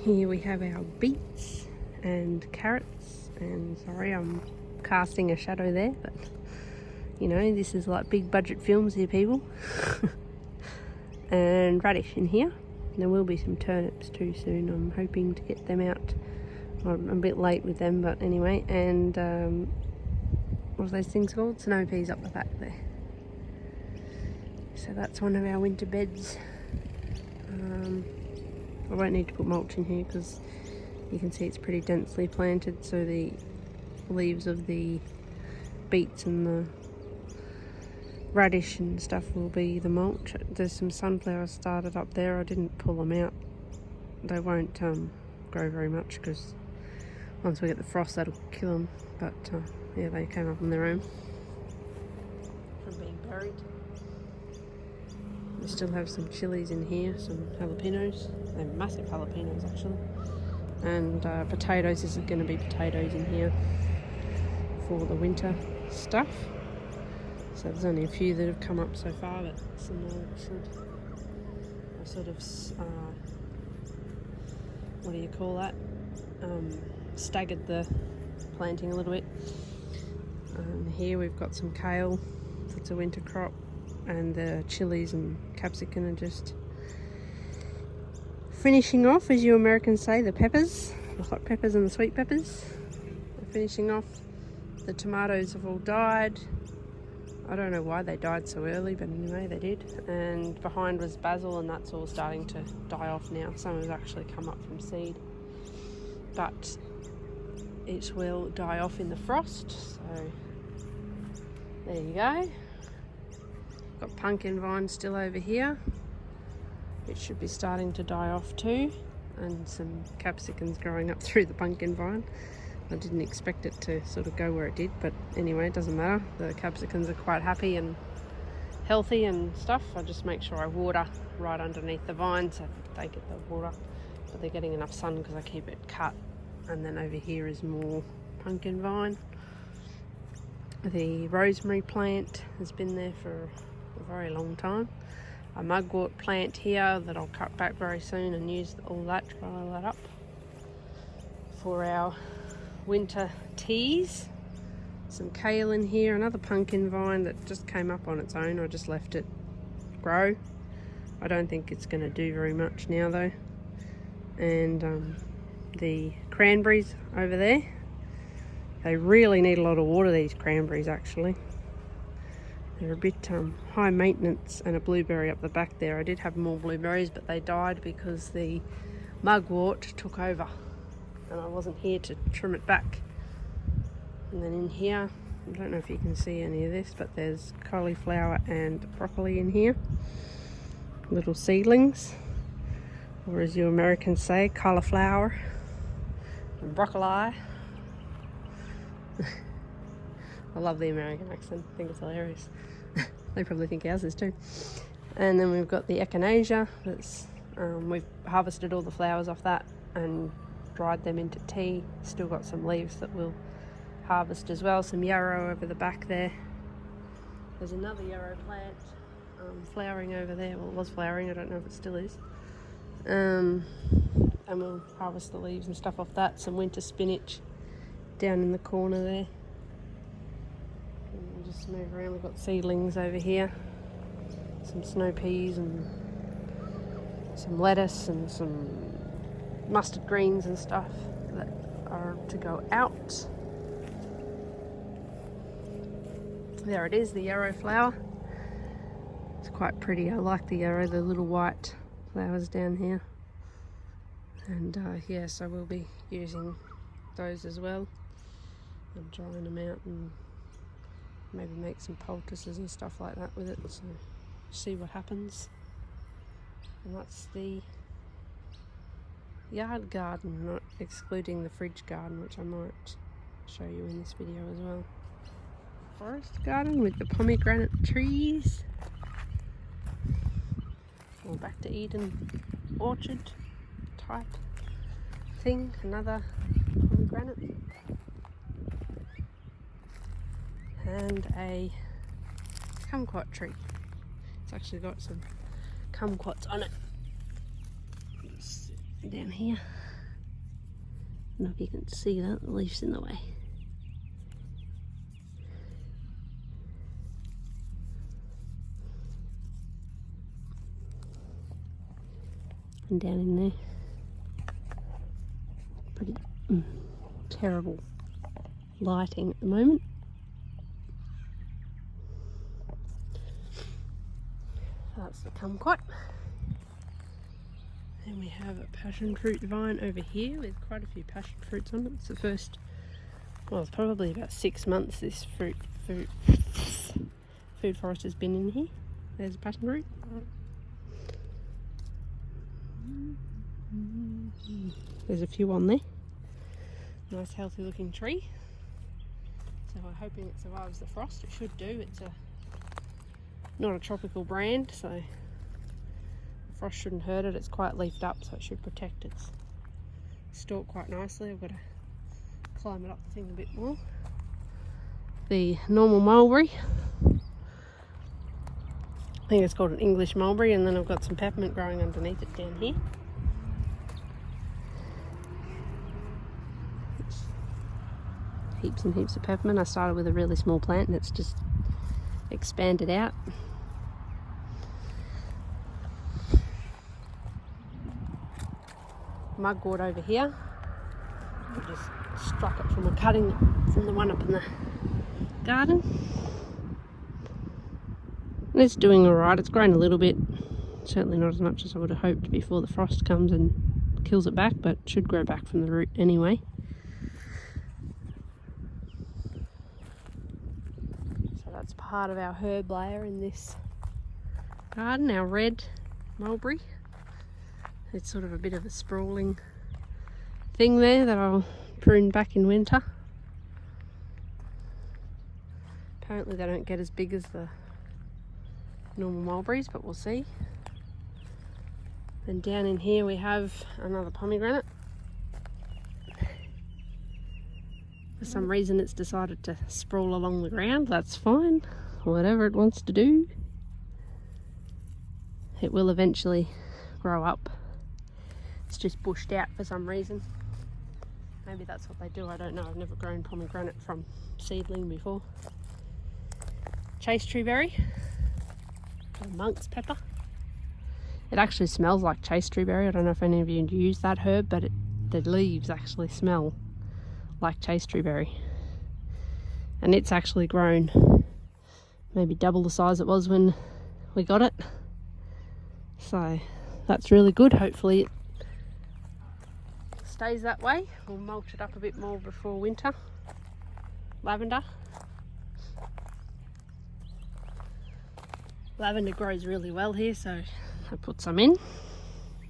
Here we have our beets and carrots, and sorry I'm casting a shadow there, but you know, this is like big budget films here, people. And radish in here. There will be some turnips too soon. I'm hoping to get them out. I'm a bit late with them, but anyway. And what are those things called? Snow peas up the back there. So that's one of our winter beds. I won't need to put mulch in here because you can see it's pretty densely planted, so the leaves of the beets and the radish and stuff will be the mulch. There's some sunflowers started up there. I didn't pull them out. They won't grow very much because once we get the frost that'll kill them, but yeah, they came up on their own from being buried. We still have some chilies in here, some jalapenos. They're massive jalapenos actually. And potatoes. This is going to be potatoes in here for the winter stuff. So there's only a few that have come up so far, but some more should. I sort of, what do you call that? Staggered the planting a little bit. Here we've got some kale. That's a winter crop. And the chilies and capsicum are just finishing off, as you Americans say, the peppers, the hot peppers and the sweet peppers. They're finishing off. The tomatoes have all died. I don't know why they died so early, but anyway, they did. And behind was basil, and that's all starting to die off now. Some has actually come up from seed, but it will die off in the frost. So there you go. Got pumpkin vine still over here. It should be starting to die off too, and some capsicums growing up through the pumpkin vine. I didn't expect it to sort of go where it did, but anyway, it doesn't matter. The capsicums are quite happy and healthy and stuff. I just make sure I water right underneath the vine so they get the water, but they're getting enough sun because I keep it cut. And then over here is more pumpkin vine. The rosemary plant has been there for a very long time. A mugwort plant here that I'll cut back very soon and use all that, dry all that up for our winter teas. Some kale in here, another pumpkin vine that just came up on its own. I just left it grow. I don't think it's going to do very much now though. And the cranberries over there, they really need a lot of water, these cranberries actually. They're a bit high maintenance. And a blueberry up the back there. I did have more blueberries, but they died because the mugwort took over and I wasn't here to trim it back. And then in here, I don't know if you can see any of this, but there's cauliflower and broccoli in here. Little seedlings, or as you Americans say, cauliflower and broccoli. I love the American accent. I think it's hilarious. They probably think ours is too. And then we've got the echinacea. That's we've harvested all the flowers off that and dried them into tea. Still got some leaves that we'll harvest as well. Some yarrow over the back there. There's another yarrow plant flowering over there. Well, it was flowering. I don't know if it still is. And we'll harvest the leaves and stuff off that. Some winter spinach down in the corner there. And we'll just move around. We've got seedlings over here. Some snow peas and some lettuce and some mustard greens and stuff that are to go out. There it is, the yarrow flower. It's quite pretty. I like the yarrow, the little white flowers down here. And yes, I will be using those as well. I'm drying them out and maybe make some poultices and stuff like that with it. So see what happens. And that's the yard garden, not excluding the fridge garden, which I might show you in this video as well. Forest garden with the pomegranate trees. Or back to Eden orchard type thing. Another pomegranate. And a kumquat tree. It's actually got some kumquats on it. It's down here. don't know if you can see that, the leaf's in the way. And down in there, pretty terrible lighting at the moment. That's the kumquat. And we have a passion fruit vine over here with quite a few passion fruits on it. It's the first, well, it's probably about 6 months this food forest has been in here. There's a passion fruit. There's a few on there. Nice healthy looking tree. So we're hoping it survives the frost. It should do. It's not a tropical brand, so the frost shouldn't hurt it. It's quite leafed up, so it should protect its stalk quite nicely. I've got to climb it up the thing a bit more. The normal mulberry. I think it's called an English mulberry, and then I've got some peppermint growing underneath it down here. Heaps and heaps of peppermint. I started with a really small plant and it's just expanded out. Gourd over here. I just struck it from a cutting from the one up in the garden. And it's doing alright. It's grown a little bit. Certainly not as much as I would have hoped before the frost comes and kills it back, but it should grow back from the root anyway. That's part of our herb layer in this garden, our red mulberry. It's sort of a bit of a sprawling thing there that I'll prune back in winter. Apparently they don't get as big as the normal mulberries, but we'll see. Then down in here we have another pomegranate. For some reason it's decided to sprawl along the ground. That's fine, whatever it wants to do. It will eventually grow up. It's just bushed out for some reason. Maybe that's what they do, I don't know. I've never grown pomegranate from seedling before. Chaste tree berry, monk's pepper. It actually smells like chaste tree berry. I don't know if any of you use that herb, but the leaves actually smell like chaste tree berry. And it's actually grown maybe double the size it was when we got it. So that's really good. Hopefully it stays that way. We'll mulch it up a bit more before winter. Lavender. Lavender grows really well here, so I put some in.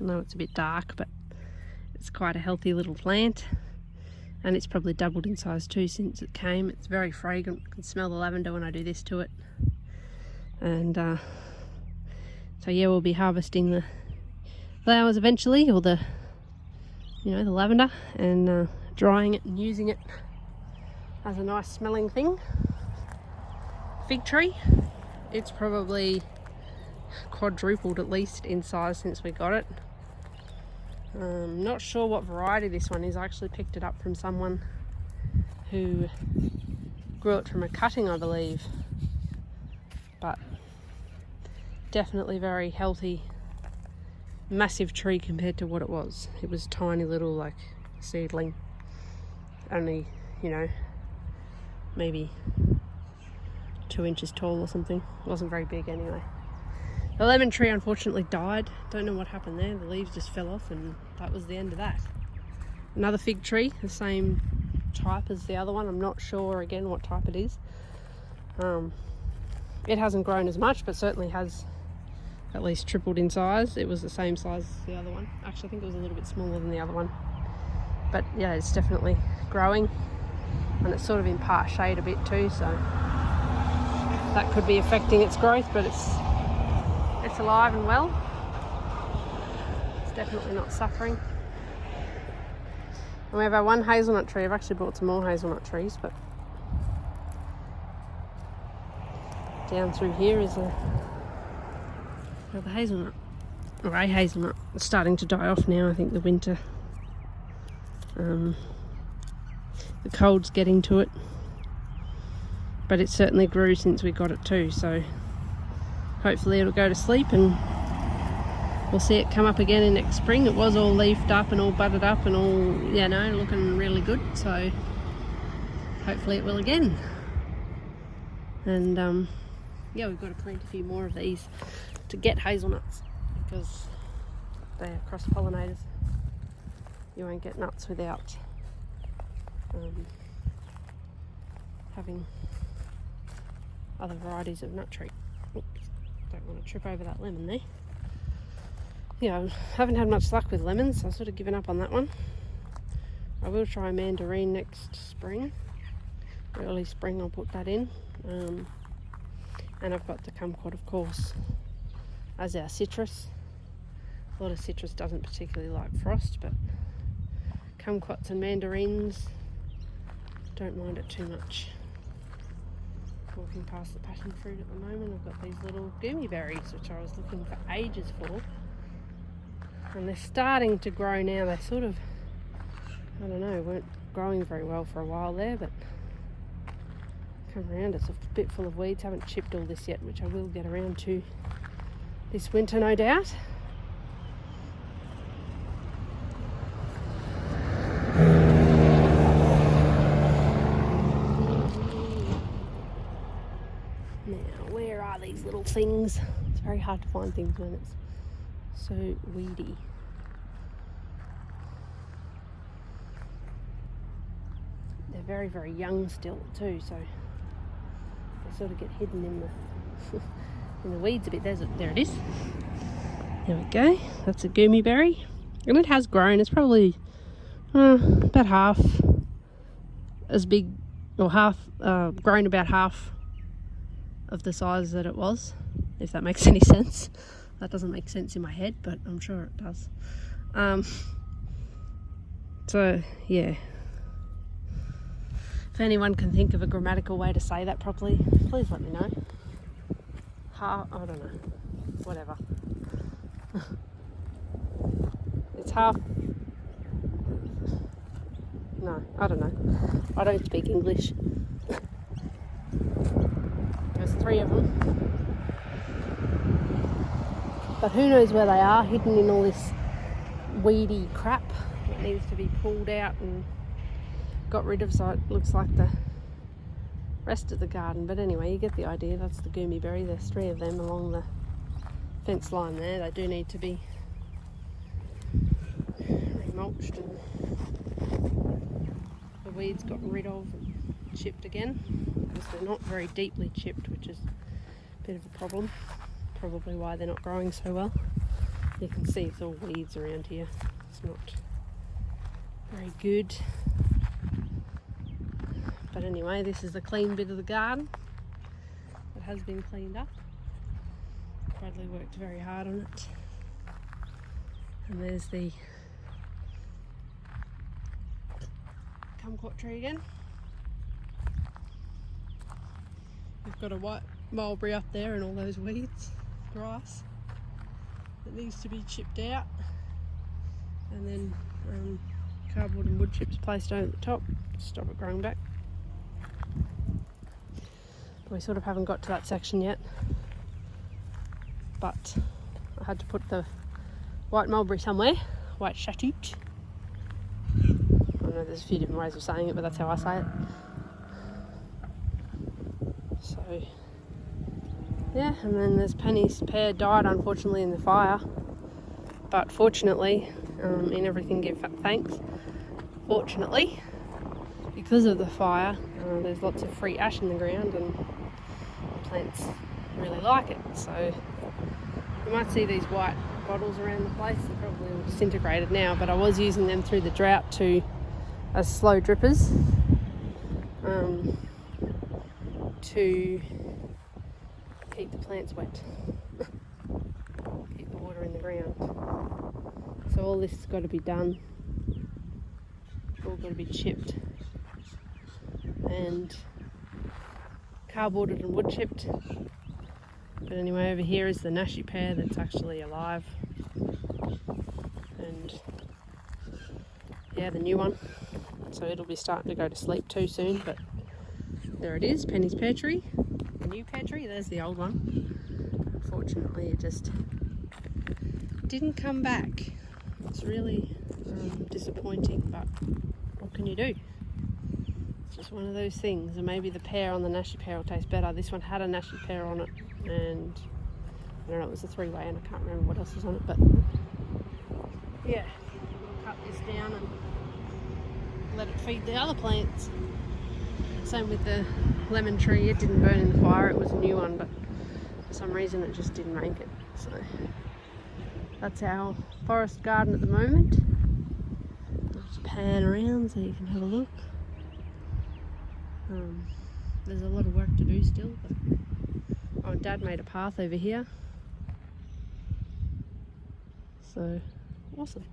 I know it's a bit dark, but it's quite a healthy little plant. And it's probably doubled in size too since it came. It's very fragrant. I can smell the lavender when I do this to it. And so yeah, we'll be harvesting the flowers eventually, or the lavender, and drying it and using it as a nice smelling thing. Fig tree. It's probably quadrupled at least in size since we got it. Not sure what variety this one is. I actually picked it up from someone who grew it from a cutting, I believe. But definitely very healthy, massive tree compared to what it was. It was tiny little, like, seedling. Only, maybe 2 inches tall or something. It wasn't very big anyway. The lemon tree unfortunately died. Don't know what happened there. The leaves just fell off and that was the end of that. Another fig tree, the same type as the other one. I'm not sure again what type it is. It hasn't grown as much, but certainly has at least tripled in size. It was the same size as the other one. Actually, I think it was a little bit smaller than the other one. But yeah, it's definitely growing, and it's sort of in part shade a bit too, so that could be affecting its growth, but it's alive and well. It's definitely not suffering. And we have our one hazelnut tree. I've actually brought some more hazelnut trees, but down through here is another hazelnut, or a hazelnut. It's starting to die off now. I think the winter The cold's getting to it, but it certainly grew since we got it too, so hopefully it'll go to sleep and we'll see it come up again in next spring. It was all leafed up and all budded up and all, you know, looking really good, so hopefully it will again. And yeah, we've got to plant a few more of these to get hazelnuts because they're cross-pollinators. You won't get nuts without having other varieties of nut tree. Oops, don't want to trip over that lemon there. Yeah, I haven't had much luck with lemons, so I've sort of given up on that one. I will try mandarin next spring. Early spring I'll put that in. And I've got the kumquat, of course, as our citrus. A lot of citrus doesn't particularly like frost, but kumquats and mandarins don't mind it too much. Walking past the passion fruit at the moment, I've got these little Gimme Barries, which I was looking for ages for. And they're starting to grow now. They sort of, I don't know, weren't growing very well for a while there, but come around. It's a bit full of weeds. Haven't chipped all this yet, which I will get around to this winter, no doubt. These little things. It's very hard to find things when it's so weedy. They're very, very young still too, so they sort of get hidden in the in the weeds a bit. There it is. There we go. That's a Gimme Barry, and it has grown. It's probably about half as big, or grown about half of the size that it was, if that makes any sense. That doesn't make sense in my head, but I'm sure it does. So yeah, if anyone can think of a grammatical way to say that properly, please let me know. I don't know, whatever. It's half, no, I don't know, I don't speak English. There's 3 of them, but who knows where they are, hidden in all this weedy crap that needs to be pulled out and got rid of, so it looks like the rest of the garden. But anyway, you get the idea. That's the Gimme Barry. There's 3 of them along the fence line there. They do need to be remulched and the weeds got rid of and chipped again, because they're not very deeply chipped, which is a bit of a problem. Probably why they're not growing so well. You can see it's all weeds around here. It's not very good. But anyway, this is the clean bit of the garden that has been cleaned up. Bradley worked very hard on it. And there's the kumquat tree again. We've got a white mulberry up there and all those weeds, grass, that needs to be chipped out. And then cardboard and wood chips placed over the top to stop it growing back. We sort of haven't got to that section yet, but I had to put the white mulberry somewhere, white shatut. I know there's a few different ways of saying it, but that's how I say it. So yeah, and then there's Penny's pear, died unfortunately in the fire, but fortunately, in everything give thanks, fortunately, because of the fire, there's lots of free ash in the ground and the plants really like it. So you might see these white bottles around the place. They're probably all disintegrated now, but I was using them through the drought as slow drippers to keep the plants wet, keep the water in the ground. So all this has got to be done, all got to be chipped and cardboarded and wood chipped. But anyway, over here is the nashi pear that's actually alive, and yeah, Yeah, the new one. So it'll be starting to go to sleep too soon, but there it is, Penny's pear tree. The new pear tree, there's the old one. Unfortunately, it just didn't come back. It's really disappointing, but what can you do? It's just one of those things. And maybe the pear on the nashi pear will taste better. This one had a nashi pear on it, and I don't know, it was a 3-way, and I can't remember what else was on it, but yeah, we'll cut this down and let it feed the other plants. Same with the lemon tree. It didn't burn in the fire, it was a new one, but for some reason it just didn't make it. So that's our forest garden at the moment. I'll just pan around so you can have a look. There's a lot of work to do still, but oh, Dad made a path over here, so awesome.